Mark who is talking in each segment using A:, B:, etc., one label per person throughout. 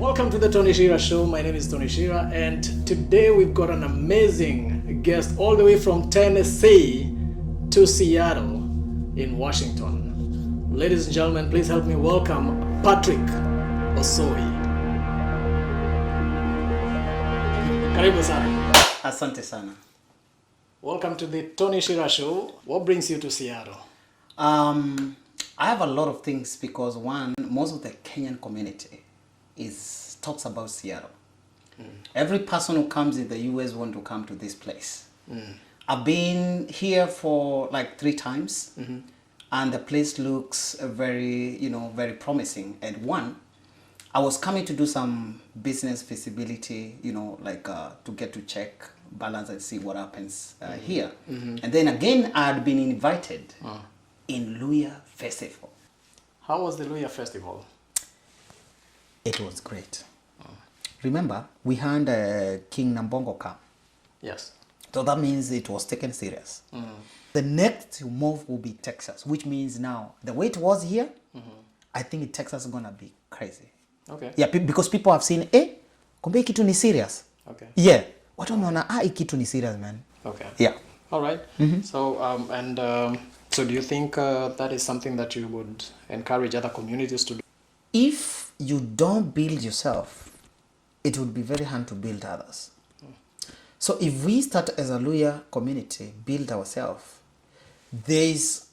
A: Welcome to the Tony Shira Show. My name is Tony Shira, and today we've got an amazing guest all the way from Tennessee to Seattle in Washington. Ladies and gentlemen, please help me welcome Patrick OSOI. Karibu sana.
B: Asante sana.
A: Welcome to the Tony Shira Show. What brings you to Seattle?
B: I have a lot of things because one, most of the Kenyan community talks about Seattle. Every person who comes in the US want to come to this place. I've been here for like 3 times, and the place looks very, very promising. And one, I was coming to do some business feasibility, to get to check, balance, and see what happens here. And then again, I had been invited in Luya Festival.
A: How was the Luya Festival?
B: It was great. Remember, we had King Nambongo come.
A: Yes.
B: So that means it was taken serious. The next move will be Texas, which means now, the way it was here, I think Texas is going to be crazy.
A: Okay.
B: Yeah, because people have seen, kumbe kitu ni serious.
A: Okay.
B: Yeah. Watu wanaona, kitu ni serious, man.
A: Okay.
B: Yeah.
A: All right. So, so do you think that is something that you would encourage other communities to do?
B: If you don't build yourself, it would be very hard to build others. So if we start as a Luya community, build ourselves, there's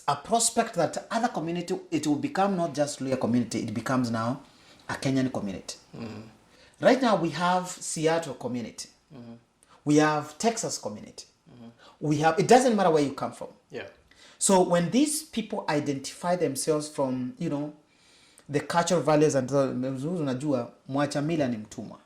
B: a prospect that other community, it will become not just Luya community, it becomes now a Kenyan community. Right now we have Seattle community. We have Texas community. We have, it doesn't matter where you come from.
A: Yeah.
B: So when these people identify themselves from, the cultural values and unajua mwacha mila ni mtumwa.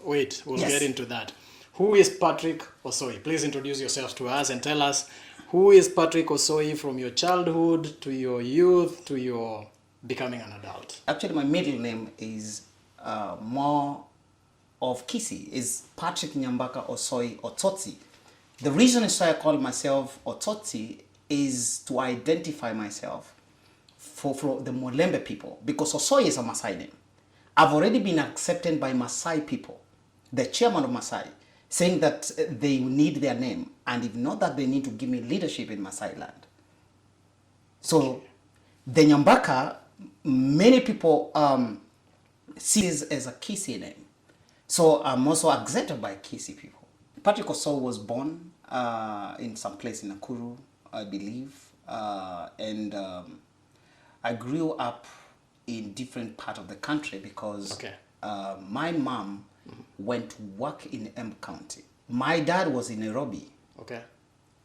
A: Wait, we'll get into that. Who is Patrick OSOI? Please introduce yourself to us and tell us who is Patrick OSOI from your childhood to your youth to your becoming an adult.
B: Actually, my middle name is more of Kisi, is Patrick Nyambaka OSOI Ototi. The reason I call myself Ototi is to identify myself for the Molembe people, because OSOI is a Maasai name. I've already been accepted by Maasai people, the chairman of Maasai, saying that they need their name, and if not that, they need to give me leadership in Maasai land. So the Nyambaka, many people see this as a Kisi name. So I'm also accepted by Kisi people. Patrick OSOI was born in some place in Nakuru, I believe, and I grew up in different part of the country because my mom went to work in Embu County. My dad was in Nairobi.
A: Okay.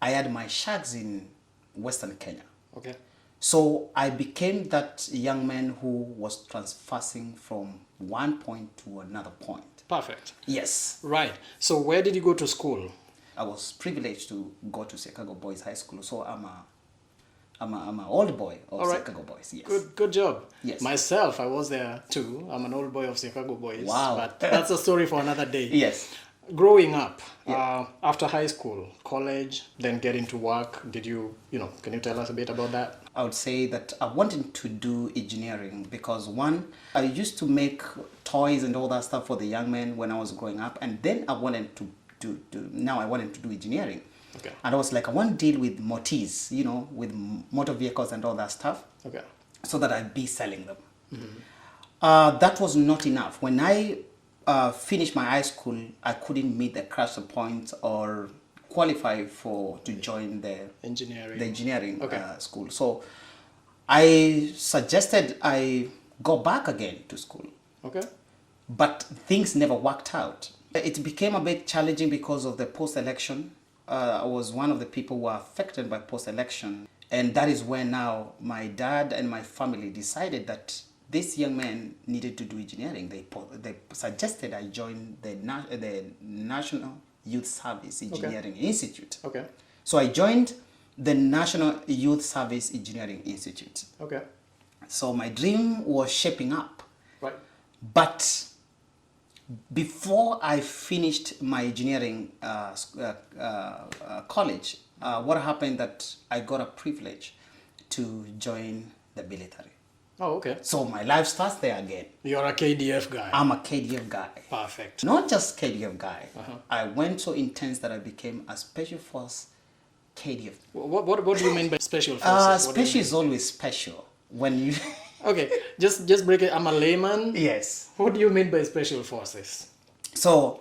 B: I had my shacks in Western Kenya.
A: Okay.
B: So I became that young man who was transversing from one point to another point.
A: Perfect.
B: Yes.
A: Right. So where did you go to school?
B: I was privileged to go to Chicago Boys High School. So I'm an old boy of Chicago Boys. Yes.
A: Good job.
B: Yes.
A: Myself, I was there too. I'm an old boy of Chicago Boys.
B: Wow.
A: But that's a story for another day.
B: Yes.
A: Growing up, after high school, college, then getting to work, did you, can you tell us a bit about that?
B: I would say that I wanted to do engineering because one, I used to make toys and all that stuff for the young men when I was growing up, and then I wanted to do engineering.
A: Okay.
B: And I was like, I want to deal with motors, with motor vehicles and all that stuff.
A: Okay.
B: So that I'd be selling them. That was not enough. When I finished my high school, I couldn't meet the crash point or qualify to join the engineering school. So I suggested I go back again to school.
A: Okay.
B: But things never worked out. It became a bit challenging because of the post-election. I was one of the people who were affected by post-election. And that is where now my dad and my family decided that this young man needed to do engineering. They suggested I join the National Youth Service Engineering Institute.
A: Okay.
B: So I joined the National Youth Service Engineering Institute.
A: Okay.
B: So my dream was shaping up.
A: Right.
B: But before I finished my engineering college, what happened that I got a privilege to join the military.
A: Oh, okay.
B: So my life starts there again.
A: You're a KDF guy.
B: I'm a KDF guy.
A: Perfect.
B: Not just KDF guy. I went so intense that I became a special force KDF.
A: What do you mean by special forces? What do you
B: Special is always special. When you...
A: Okay, just break it. I'm a layman.
B: Yes.
A: What do you mean by special forces?
B: So,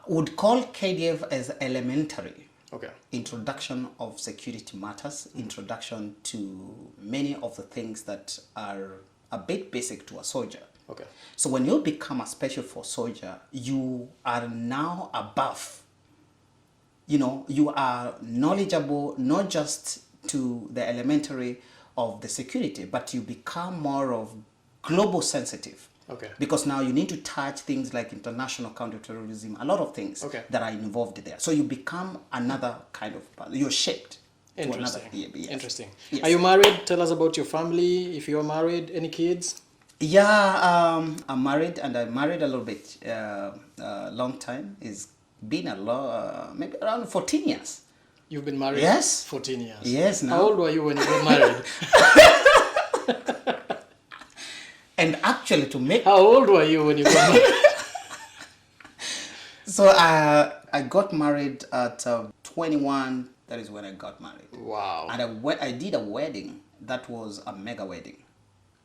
B: would call KDF as elementary.
A: Okay.
B: Introduction of security matters, introduction to many of the things that are a bit basic to a soldier.
A: Okay.
B: So when you become a special force soldier, you are now above. You know, you are knowledgeable not just to the elementary of the security, but you become more of global sensitive.
A: Okay.
B: Because now you need to touch things like international counterterrorism, a lot of things that are involved there. So you become another kind of, you're shaped.
A: Interesting.
B: To another, yes.
A: Interesting.
B: Yes.
A: Are you married? Tell us about your family. If you're married, any kids?
B: Yeah, I'm married, and I married a little bit, long time. It's been a lot, maybe around 14 years.
A: You've been married?
B: Yes.
A: 14 years.
B: Yes. Now.
A: How old were you when you got married?
B: And actually, to make...
A: How old were you when you got married?
B: So I got married at 21. That is when I got married.
A: Wow.
B: And I did a wedding that was a mega wedding.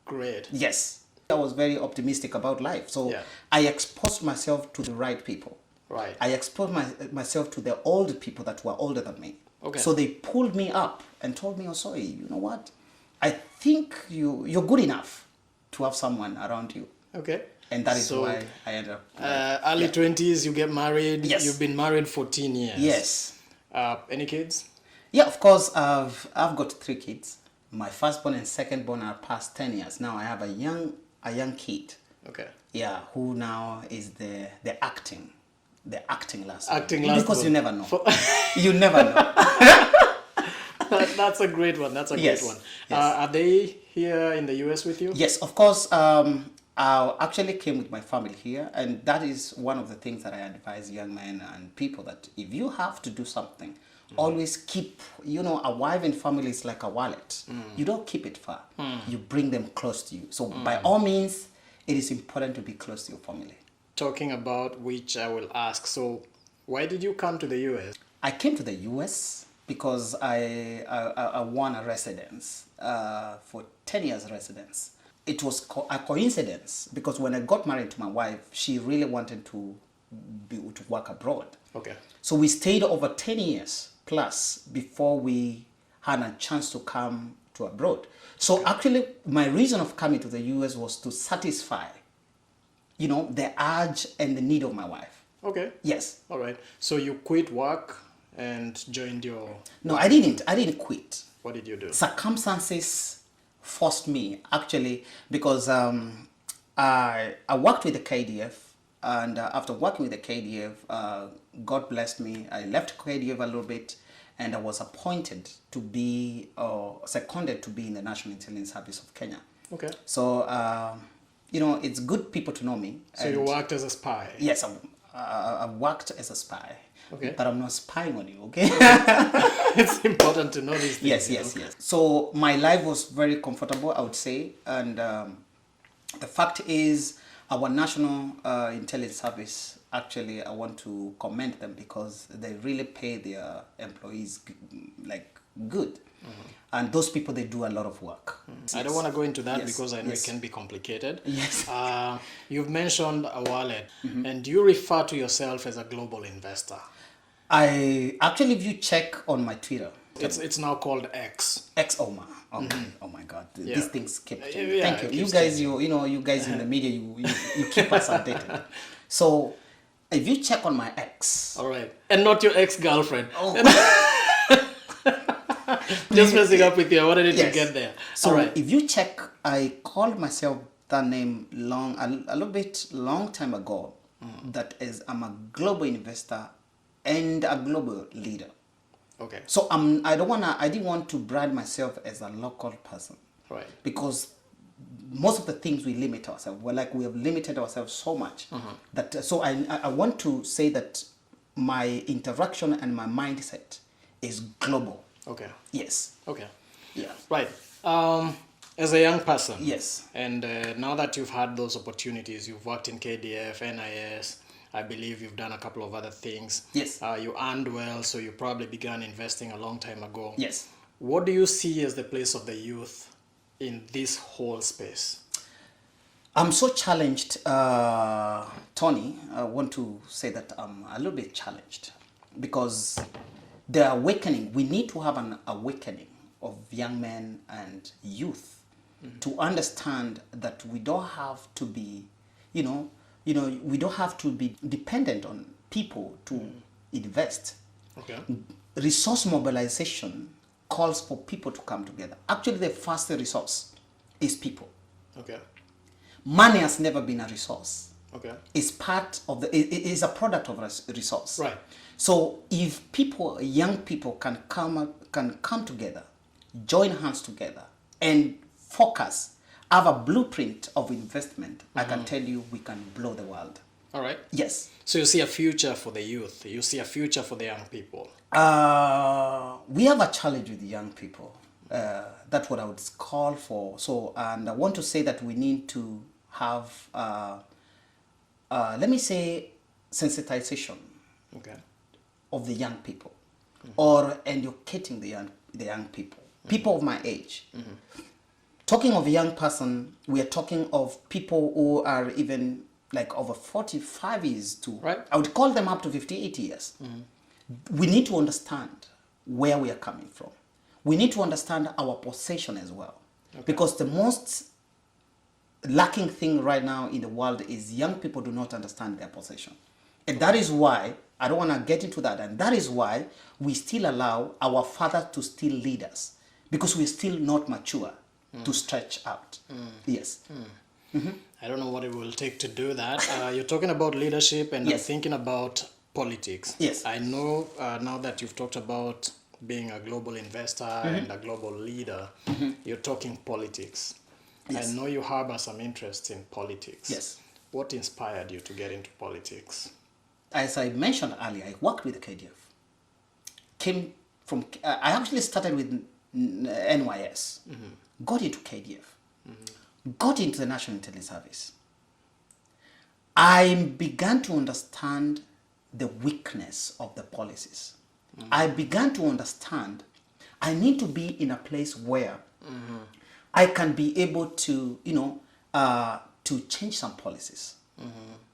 A: Great.
B: Yes. I was very optimistic about life. So
A: Yeah.
B: I exposed myself to the right people.
A: Right.
B: I exposed myself to the old people that were older than me.
A: Okay.
B: So they pulled me up and told me, OSOI, you know what? I think you're good enough to have someone around you.
A: Okay.
B: And that is why I ended up...
A: early 20s, you get married.
B: Yes.
A: You've been married 14 years.
B: Yes.
A: Any kids?
B: Yeah, of course, I've got 3 kids. My firstborn and secondborn are past 10 years. Now I have a young kid.
A: Okay.
B: Yeah, who now is the acting last.
A: Acting last.
B: Because you never know. You never know.
A: That's a great one. That's a
B: Yes.
A: great one.
B: Yes.
A: Are they here in the US with you?
B: Yes, of course. I actually came with my family here, and that is one of the things that I advise young men and people, that if you have to do something, always keep, a wife and family is like a wallet. You don't keep it far. You bring them close to you. So by all means, it is important to be close to your family.
A: Talking about which I will ask. So why did you come to the US?
B: I came to the US because I won a residence for 10 years residence. It was a coincidence because when I got married to my wife, she really wanted to work abroad.
A: Okay.
B: So we stayed over 10 years plus before we had a chance to come to abroad. So actually, my reason of coming to the US was to satisfy, the urge and the need of my wife.
A: Okay.
B: Yes.
A: All right. So you quit work and joined your...
B: No, I didn't. I didn't quit.
A: What did you do?
B: Circumstances forced me, actually, because I worked with the KDF, and after working with the KDF, God blessed me. I left KDF a little bit, and I was appointed to be, seconded to be in the National Intelligence Service of Kenya.
A: Okay.
B: So, it's good people to know me.
A: So you worked as a spy?
B: Yes, I worked as a spy.
A: Okay.
B: But I'm not spying on you, okay?
A: It's important to know these things.
B: Yes. So my life was very comfortable, I would say. And the fact is, our National Intelligence Service, actually, I want to commend them because they really pay their employees good. And those people, they do a lot of work.
A: I don't want to go into that because I know it can be complicated.
B: Yes.
A: You've mentioned a wallet, and you refer to yourself as a global investor.
B: If you check on my Twitter,
A: it's now called X.
B: Oma. Oh my God, these things keep changing.
A: Yeah,
B: Thank you. You guys, you guys in the media, you keep us updated. So, if you check on my ex,
A: all right, and not your ex-girlfriend. Just messing up with you. I wanted to get there.
B: So,
A: all right.
B: if you check, I called myself that name a little bit long time ago. That is, I'm a global investor and a global leader.
A: Okay.
B: So I didn't want to brand myself as a local person.
A: Right.
B: Because most of the things we limit ourselves. We have limited ourselves so much that. So I want to say that my interaction and my mindset is global.
A: Okay.
B: Yes.
A: Okay.
B: Yeah.
A: Right. As a young person.
B: Yes.
A: And now that you've had those opportunities, you've worked in KDF, NIS, I believe you've done a couple of other things.
B: Yes.
A: You earned well, so you probably began investing a long time ago.
B: Yes.
A: What do you see as the place of the youth in this whole space?
B: I'm so challenged, Tony. I want to say that I'm a little bit challenged because the awakening, we need to have an awakening of young men and youth to understand that we don't have to be, we don't have to be dependent on people to invest.
A: Okay.
B: Resource mobilization calls for people to come together. Actually, the first resource is people.
A: Okay.
B: Money has never been a resource.
A: Okay.
B: It's part of it is a product of a resource.
A: Right.
B: So if people, young people, can come together, join hands together, and focus, have a blueprint of investment, I can tell you we can blow the world.
A: All right.
B: Yes.
A: So you see a future for the youth. You see a future for the young people.
B: We have a challenge with the young people. That's what I would call for. So, and I want to say that we need to have, let me say, sensitization
A: Okay.
B: of the young people, or educating the young people, people of my age. Talking of a young person, we are talking of people who are even like over 45 years to,
A: Right.
B: I would call them up to 58 years. We need to understand where we are coming from. We need to understand our possession as well.
A: Okay.
B: Because the most lacking thing right now in the world is young people do not understand their possession. And that is why, I don't want to get into that, and that is why we still allow our father to still lead us. Because we're still not mature to stretch out. Yes.
A: I don't know what it will take to do that. You're talking about leadership, and I'm
B: Yes.
A: thinking about politics.
B: Yes.
A: I know now that you've talked about being a global investor and a global leader, you're talking politics.
B: Yes.
A: I know you harbor some interest in politics.
B: Yes.
A: What inspired you to get into politics?
B: As I mentioned earlier, I worked with the KDF. I actually started with N.I.S. Got into KDF. Got into the National Intelligence Service. I began to understand the weakness of the policies. I began to understand I need to be in a place where I can be able to, to change some policies.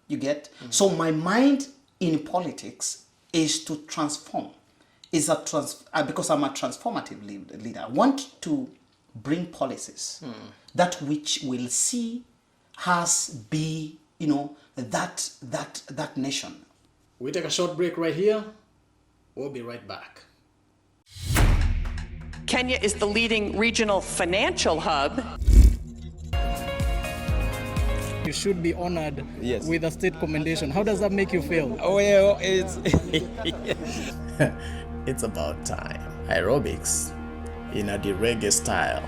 B: You get? So my mind in politics is to transform. Because I'm a transformative leader. I want to bring policies that which will see us be, that nation.
A: We take a short break right here. We'll be right back.
C: Kenya is the leading regional financial hub.
A: You should be honored
D: Yes.
A: with a state commendation. How does that make you feel?
D: Well, it's
A: It's about time. Aerobics in a reggae style.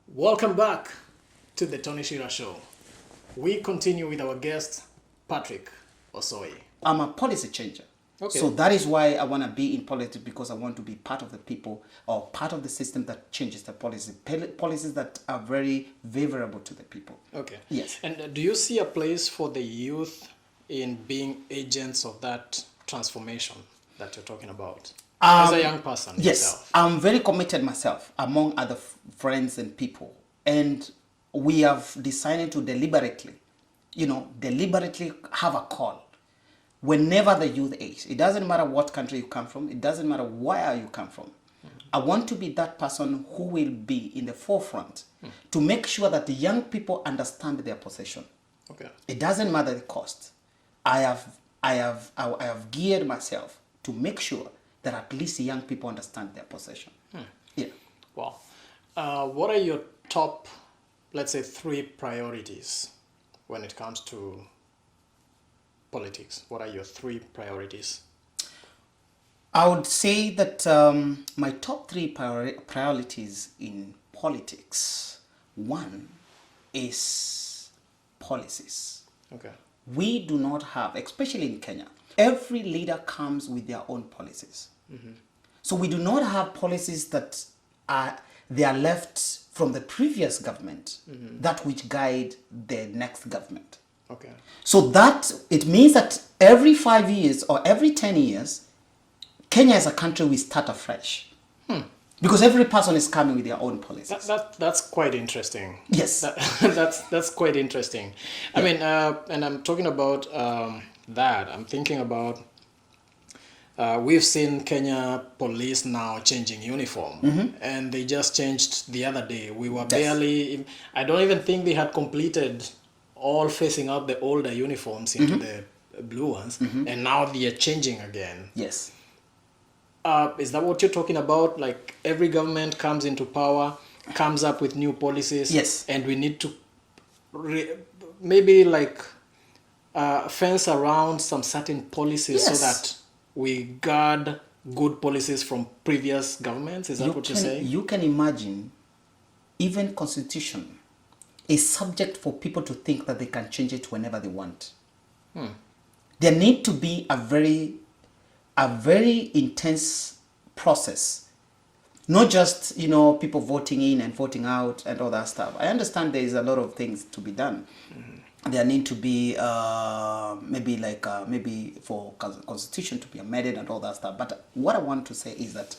A: Welcome back to the Tony Shira Show. We continue with our guest, Patrick OSOI.
B: I'm a policy changer.
A: Okay.
B: So that is why I want to be in politics, because I want to be part of the people or part of the system that changes the policy. Policies that are very favorable to the people.
A: Okay.
B: Yes.
A: And do you see a place for the youth in being agents of that transformation that you're talking about? As a young person
B: Yes,
A: yourself.
B: I'm very committed myself among other friends and people. And we have decided to deliberately have a call. Whenever the youth age, it doesn't matter what country you come from, it doesn't matter where you come from. I want to be that person who will be in the forefront to make sure that the young people understand their possession.
A: Okay.
B: It doesn't matter the cost. I have geared myself to make sure that at least the young people understand their possession. Yeah.
A: Well, what are your top, let's say, 3 priorities when it comes to politics? What are your 3 priorities?
B: I would say that my top 3 priorities in politics, one is policies.
A: Okay.
B: we do not have, especially in Kenya, every leader comes with their own policies. So we do not have policies that they are left from the previous government, that which guide the next government.
A: Okay.
B: So that it means that every 5 years or every 10 years, Kenya as a country will start afresh. Because every person is coming with their own policies.
A: That's quite interesting.
B: Yes.
A: That's quite interesting. I mean, and I'm talking about that. I'm thinking about we've seen Kenya police now changing uniform, and they just changed the other day. We were barely. I don't even think they had completed all phasing out the older uniforms into the blue ones, and now they are changing again.
B: Yes.
A: Is that what you're talking about? Like every government comes into power, comes up with new policies.
B: Yes.
A: And we need to maybe like fence around some certain policies so that we guard good policies from previous governments. Is that what you're saying?
B: You can imagine, even constitution is subject for people to think that they can change it whenever they want. There need to be a very intense process, not just people voting in and voting out and all that stuff. I understand there is a lot of things to be done. There need to be maybe for constitution to be amended and all that stuff. But what I want to say is that,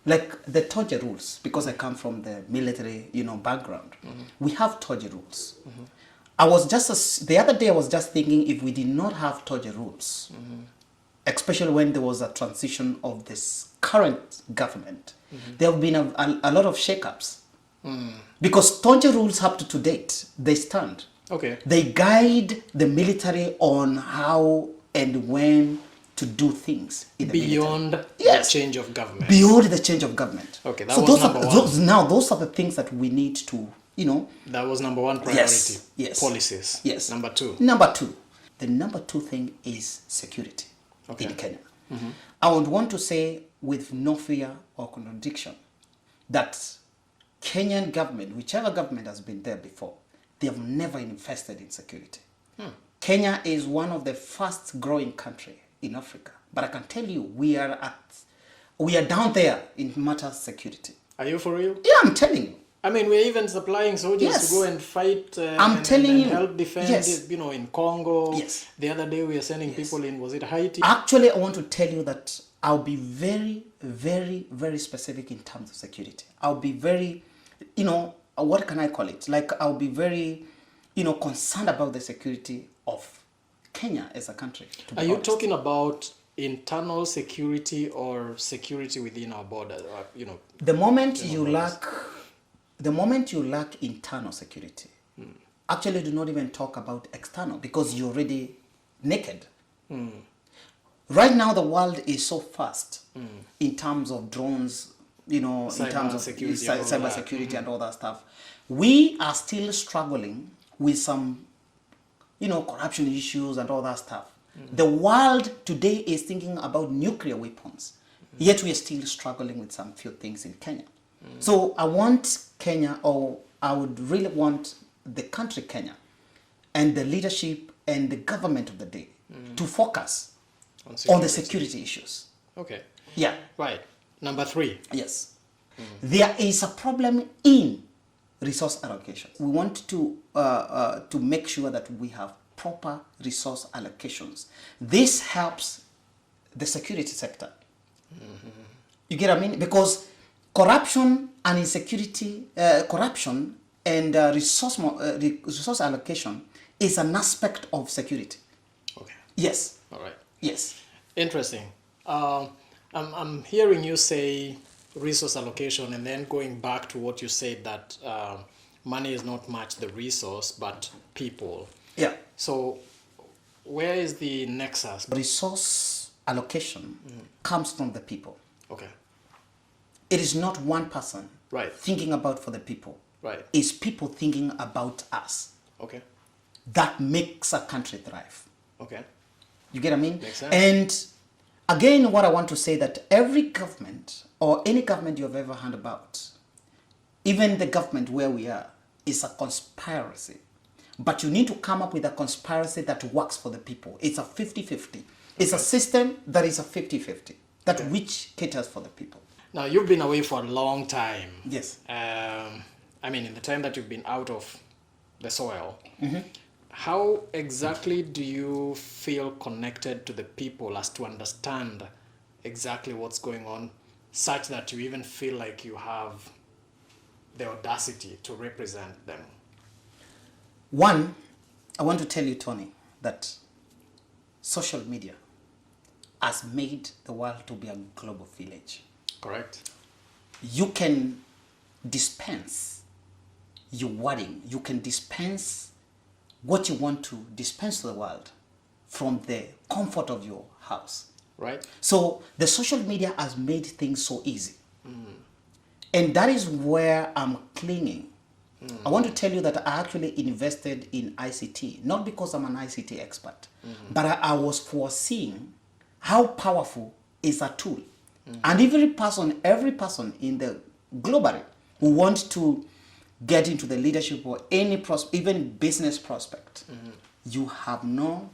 B: like the Toje rules, because I come from the military background, we have Toje rules. I was just the other day I was just thinking, if we did not have Toje rules, especially when there was a transition of this current government, there have been a lot of shakeups. Because Toje rules up to date, they stand.
A: Okay.
B: They guide the military on how and when to do things in the
A: beyond
B: military.
A: the change of government.
B: Beyond the change of government.
A: Okay, that
B: so
A: was
B: those
A: number
B: are,
A: one.
B: those are the things that we need to,
A: That was number one priority.
B: Yes.
A: Policies.
B: Yes.
A: Number two.
B: The number two thing is security
A: Okay.
B: in Kenya. I would want to say with no fear or contradiction that Kenyan government, whichever government has been there before, they have never invested in security. Kenya is one of the fast growing country in Africa, but I can tell you we are down there in matters of security.
A: Are you for real?
B: Yeah, I'm telling you.
A: I mean, we're even supplying soldiers to go and fight
B: I'm telling you,
A: help defend, in Congo.
B: Yes.
A: The other day we were sending people in, was it Haiti?
B: Actually, I want to tell you that I'll be very, very, very specific in terms of security. I'll be very, what can I call it? Like, I'll be very, concerned about the security of Kenya as a country.
A: Are you talking about internal security or security within our borders?
B: The moment you lack internal security, actually do not even talk about external, because you're already naked. Right now, the world is so fast in terms of drones, in terms of cyber security and all that stuff. We are still struggling with some, corruption issues and all that stuff. The world today is thinking about nuclear weapons, yet we are still struggling with some few things in Kenya. So I want Kenya, or I would really want the country Kenya and the leadership and the government of the day to focus on the security issues.
A: Okay.
B: Yeah.
A: Right. Number three.
B: Yes. There is a problem in resource allocation. We want to make sure that we have proper resource allocations. This helps the security sector. You get what I mean? Because corruption and insecurity, corruption and resource allocation is an aspect of security.
A: Okay.
B: Yes.
A: All right.
B: Yes.
A: Interesting. I'm hearing you say resource allocation, and then going back to what you said, that money is not much the resource, but people.
B: Yeah.
A: So where is the nexus?
B: Resource allocation comes from the people.
A: Okay.
B: It is not one person thinking about for the people.
A: Right.
B: It's people thinking about us.
A: Okay.
B: That makes a country thrive.
A: Okay.
B: You get what I mean?
A: Makes sense.
B: And again, what I want to say, that every government or any government you have ever heard about, even the government where we are, is a conspiracy. But you need to come up with a conspiracy that works for the people. It's a 50-50. It's a system that is a 50-50, that which caters for the people.
A: Now, you've been away for a long time.
B: Yes.
A: I mean, in the time that you've been out of the soil, how exactly do you feel connected to the people as to understand exactly what's going on, such that you even feel like you have the audacity to represent them?
B: One, I want to tell you, Tony, that social media has made the world to be a global village.
A: Correct.
B: You can dispense your wording. You can dispense what you want to dispense to the world from the comfort of your house.
A: Right.
B: So the social media has made things so easy. And that is where I'm clinging. I want to tell you that I actually invested in ICT, not because I'm an ICT expert, but I was foreseeing how powerful is a tool. And every person in the globally who wants to get into the leadership or any even business prospect, you have no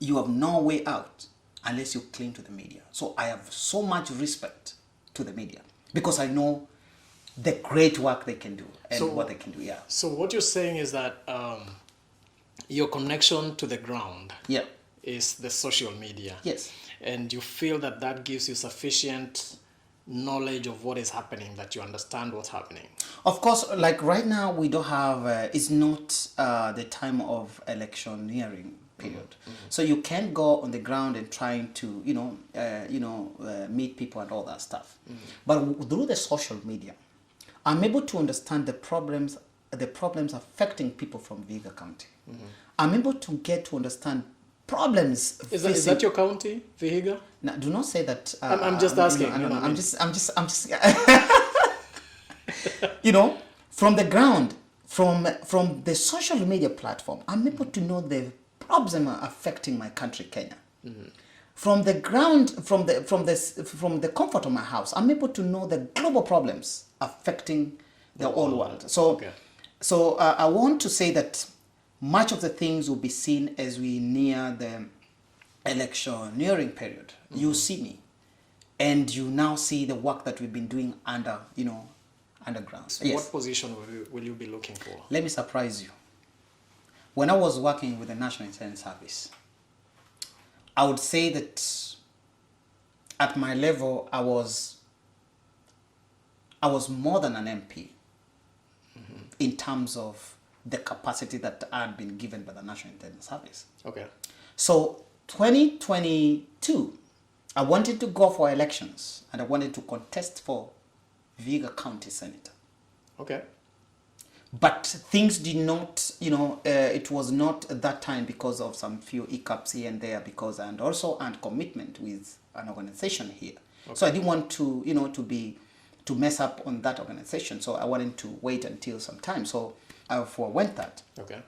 B: way out unless you cling to the media. So I have so much respect to the media because I know the great work they can do and what they can do. Yeah.
A: So what you're saying is that your connection to the ground is the social media.
B: Yes.
A: And you feel that that gives you sufficient knowledge of what is happening, that you understand what's happening.
B: Of course, like right now we don't have, it's not the time of electioneering period. So you can go on the ground and trying to, meet people and all that stuff. But through the social media, I'm able to understand the problems affecting people from Vihiga County. I'm able to get to understand problems.
A: Is that your county, Vihiga?
B: No, do not say that.
A: I'm just asking.
B: I'm just. From the ground, from the social media platform, I'm able to know the problems affecting my country, Kenya. From the ground, from the comfort of my house, I'm able to know the global problems affecting the whole world. So I want to say that much of the things will be seen as we near the electioneering period. You see me, and you now see the work that we've been doing underground.
A: So what position will you be looking for?
B: Let me surprise you. When I was working with the National Intelligence Service, I would say that at my level, I was more than an MP in terms of the capacity that I had been given by the National Intelligence Service.
A: Okay.
B: So 2022, I wanted to go for elections and I wanted to contest for Vihiga County Senator.
A: Okay.
B: But things did not, it was not at that time because of some few hiccups here and there and also commitment with an organization here. Okay. So I didn't want to, to mess up on that organization. So I wanted to wait until some time. So I forewent that.
A: Okay.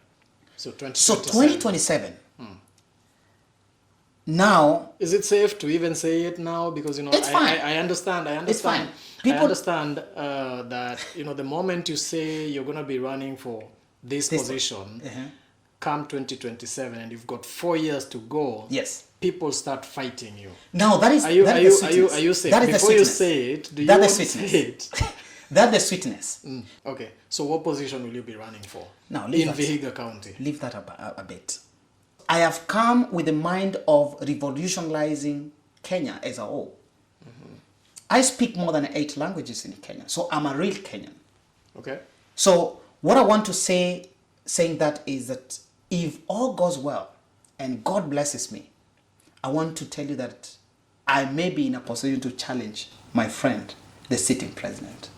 A: So
B: 2027. Now,
A: is it safe to even say it now? Because
B: it's fine.
A: I understand.
B: It's fine.
A: I understand that the moment you say you're going to be running for this position, come 2027, and you've got 4 years to go.
B: Yes.
A: People start fighting you.
B: Now that is. Are
A: you safe?
B: That is
A: before you say it? Do you want to say it?
B: That's the sweetness.
A: Okay. So what position will you be running for?
B: Now,
A: in Vihiga County.
B: Leave that a bit. I have come with the mind of revolutionizing Kenya as a whole. I speak more than 8 languages in Kenya, so I'm a real Kenyan.
A: Okay.
B: So what I want to saying that is that if all goes well and God blesses me, I want to tell you that I may be in a position to challenge my friend, the sitting president.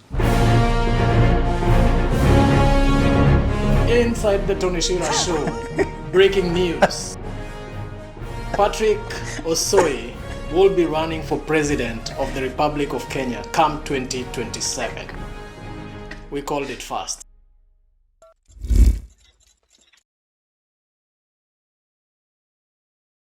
A: Inside the Tony Shira Show, breaking news. Patrick OSOI will be running for president of the Republic of Kenya come 2027. We called it fast.